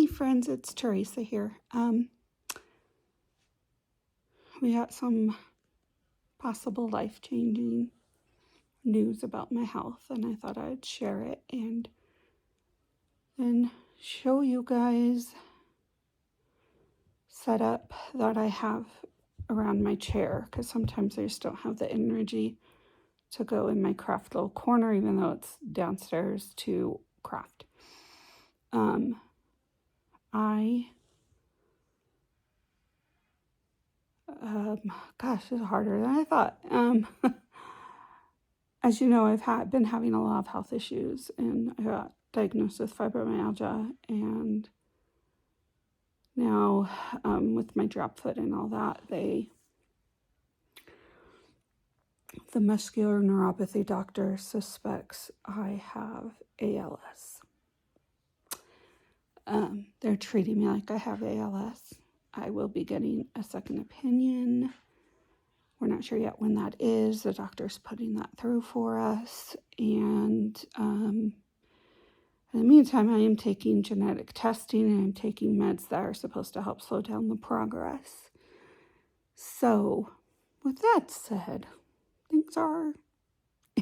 Hey friends, it's Teresa here. We got some possible life-changing news about my health, and I thought I'd share it and then show you guys setup that I have around my chair, because sometimes I just don't have the energy to go in my craft little corner, even though it's downstairs to craft. Gosh, it's harder than I thought. As you know, I've been having a lot of health issues, and I got diagnosed with fibromyalgia, and now with my drop foot and all that, the muscular neuropathy doctor suspects I have ALS. They're treating me like I have ALS. I will be getting a second opinion. We're not sure yet when that is. The doctor's putting that through for us. And in the meantime, I am taking genetic testing and I'm taking meds that are supposed to help slow down the progress. So, with that said, things are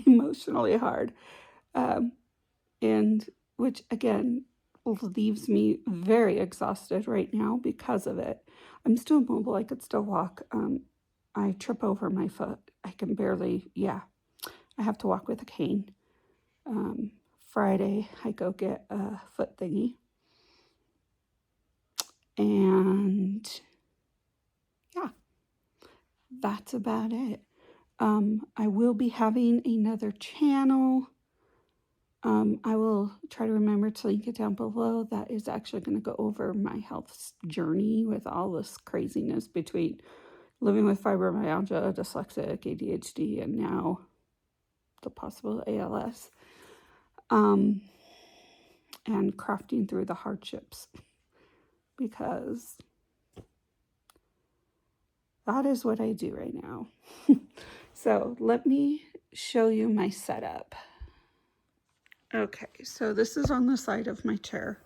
emotionally hard. And which, again, leaves me very exhausted right now because of it. I'm still mobile. I could still walk. I trip over my foot. I can barely, I have to walk with a cane. Friday, I go get a foot thingy. And yeah, that's about it. I will be having another channel. I will try to remember to link it down below. That is actually going to go over my health journey with all this craziness between living with fibromyalgia, dyslexic, ADHD, and now the possible ALS. And crafting through the hardships, because that is what I do right now. So let me show you my setup. Okay, so this is on the side of my chair.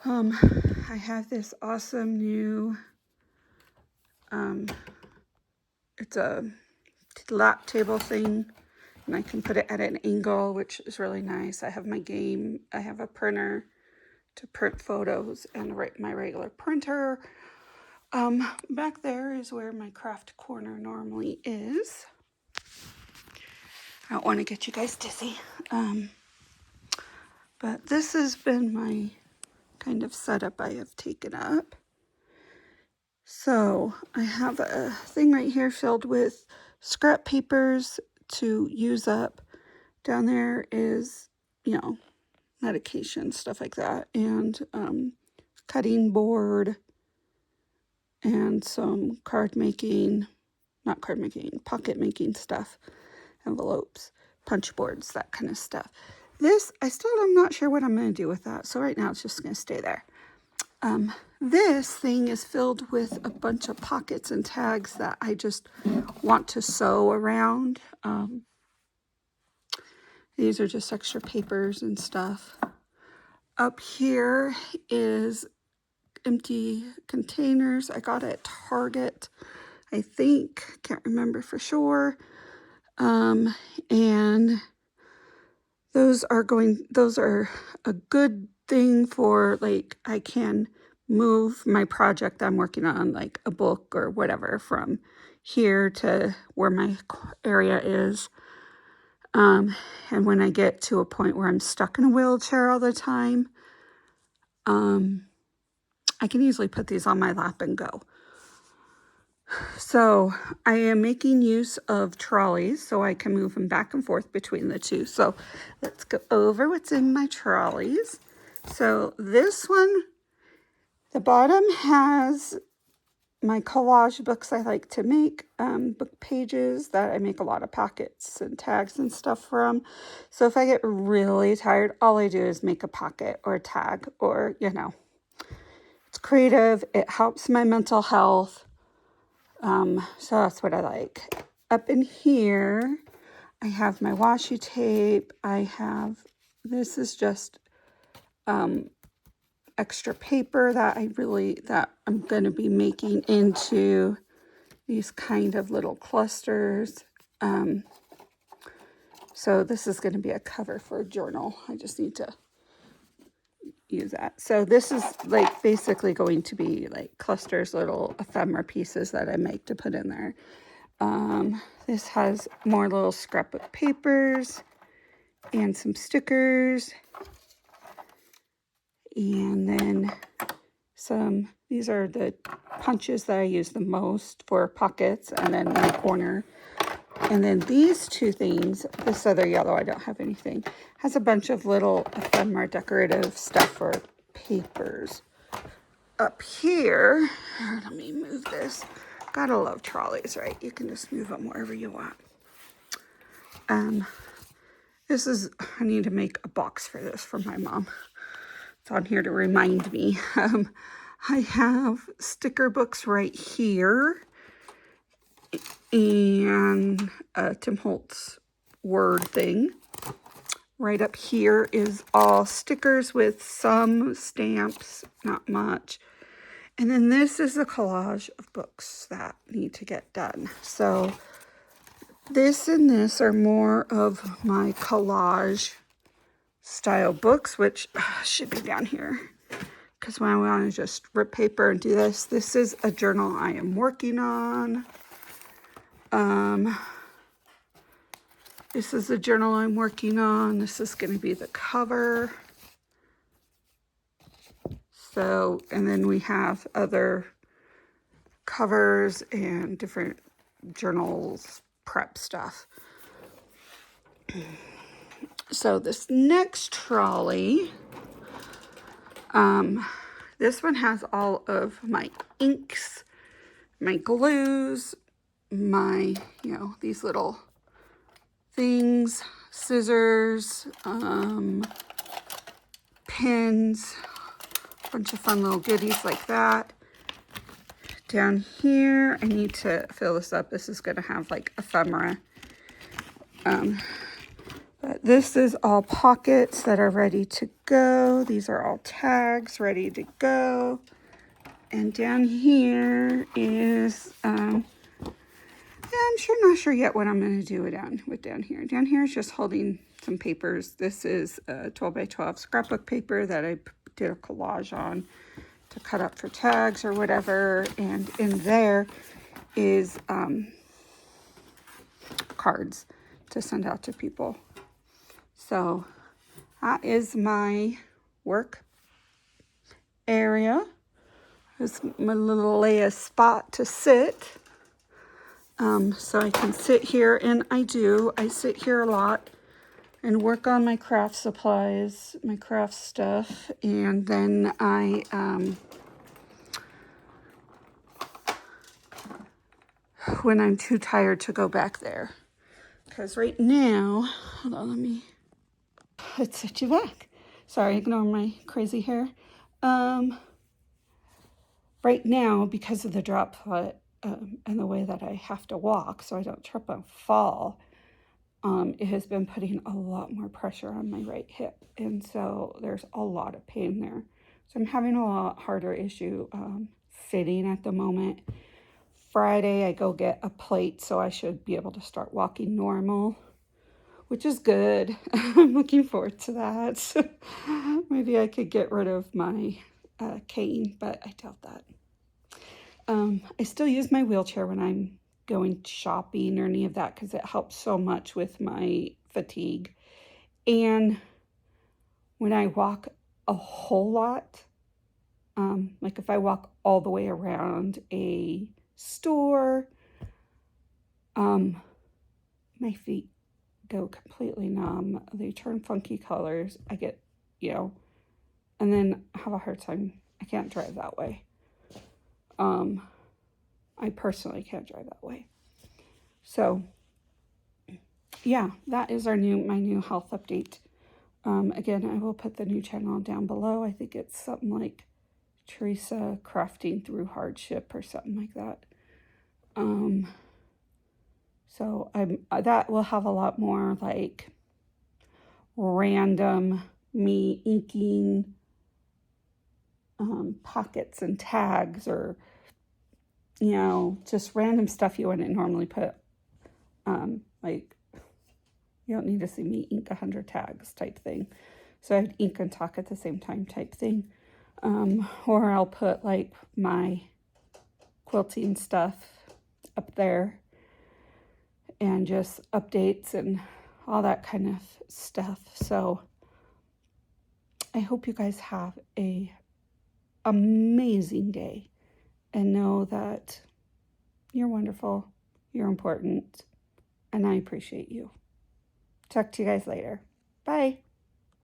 I have this awesome new, it's a lap table thing, and I can put it at an angle, which is really nice. I have my game, I have a printer to print photos, and my regular printer. Back there is where my craft corner normally is. I don't want to get you guys dizzy. But this has been my kind of setup I have taken up. So I have a thing right here filled with scrap papers to use up. Down there is, medication, stuff like that, and cutting board, and some pocket making stuff, envelopes, punch boards, that kind of stuff. This, I still am not sure what I'm going to do with that, so right now it's just going to stay there. This thing is filled with a bunch of pockets and tags that I just want to sew around. These are just extra papers and stuff. Up here is empty containers I got at Target, I think. Can't remember for sure. And those are a good thing for, like, I can move my project I'm working on, like a book or whatever, from here to where my area is. And when I get to a point where I'm stuck in a wheelchair all the time, I can easily put these on my lap and go. So I am making use of trolleys so I can move them back and forth between the two. So let's go over what's in my trolleys. So this one, the bottom has my collage books I like to make, book pages that I make a lot of pockets and tags and stuff from. So if I get really tired, all I do is make a pocket or a tag, or, it's creative. It helps my mental health. So that's what I like. Up in here, I have my washi tape. This is just extra paper that I'm going to be making into these kind of little clusters. So this is going to be a cover for a journal. I just need to use that. So this is like basically going to be like clusters, little ephemera pieces that I make to put in there. This has more little scrapbook papers and some stickers. And then these are the punches that I use the most for pockets, and then my corner. And then these two things, this other yellow, I don't have anything, has a bunch of little ephemera decorative stuff for papers. Up here, let me move this. Gotta love trolleys, right? You can just move them wherever you want. I need to make a box for this for my mom. It's on here to remind me. I have sticker books right here. And Tim Holtz word thing. Right up here is all stickers with some stamps, not much. And then this is a collage of books that need to get done. So this and this are more of my collage style books, which should be down here. Because when I want to just rip paper and do this, this is a journal I am working on. This is the journal I'm working on. This is going to be the cover. So, and then we have other covers and different journals, prep stuff. So this next trolley, this one has all of my inks, my glues, my, these little things, scissors, pins, a bunch of fun little goodies like that. Down here, I need to fill this up. This is going to have like ephemera. But this is all pockets that are ready to go. These are all tags ready to go. And down here is, I'm not sure yet what I'm going to do down here. Down here is just holding some papers. This is 12 by 12 scrapbook paper that I did a collage on to cut up for tags or whatever. And in there is cards to send out to people. So that is my work area. It's my little lay spot to sit. So I can sit here, and I sit here a lot and work on my craft supplies, my craft stuff, and then I when I'm too tired to go back there. Because right now, hold on, let's set you back. Sorry, ignore my crazy hair. Right now, because of the drop foot and the way that I have to walk so I don't trip and fall, it has been putting a lot more pressure on my right hip. And so there's a lot of pain there. So I'm having a lot harder issue sitting at the moment. Friday, I go get a plate, so I should be able to start walking normal, which is good. I'm looking forward to that. Maybe I could get rid of my cane, but I doubt that. I still use my wheelchair when I'm going shopping or any of that because it helps so much with my fatigue. And when I walk a whole lot, like if I walk all the way around a store, my feet go completely numb. They turn funky colors. I get, and then have a hard time. I can't drive that way. I personally can't drive that way. So, yeah, that is my new health update. Again, I will put the new channel down below. I think it's something like Teresa Crafting Through Hardship or something like that. So that will have a lot more like random me inking pockets and tags, or, you know, just random stuff you wouldn't normally put. Like, you don't need to see me ink 100 tags type thing. So I'd ink and talk at the same time type thing. Or I'll put like my quilting stuff up there and just updates and all that kind of stuff. So I hope you guys have a amazing day and know that you're wonderful, you're important, and I appreciate you. Talk to you guys later. Bye.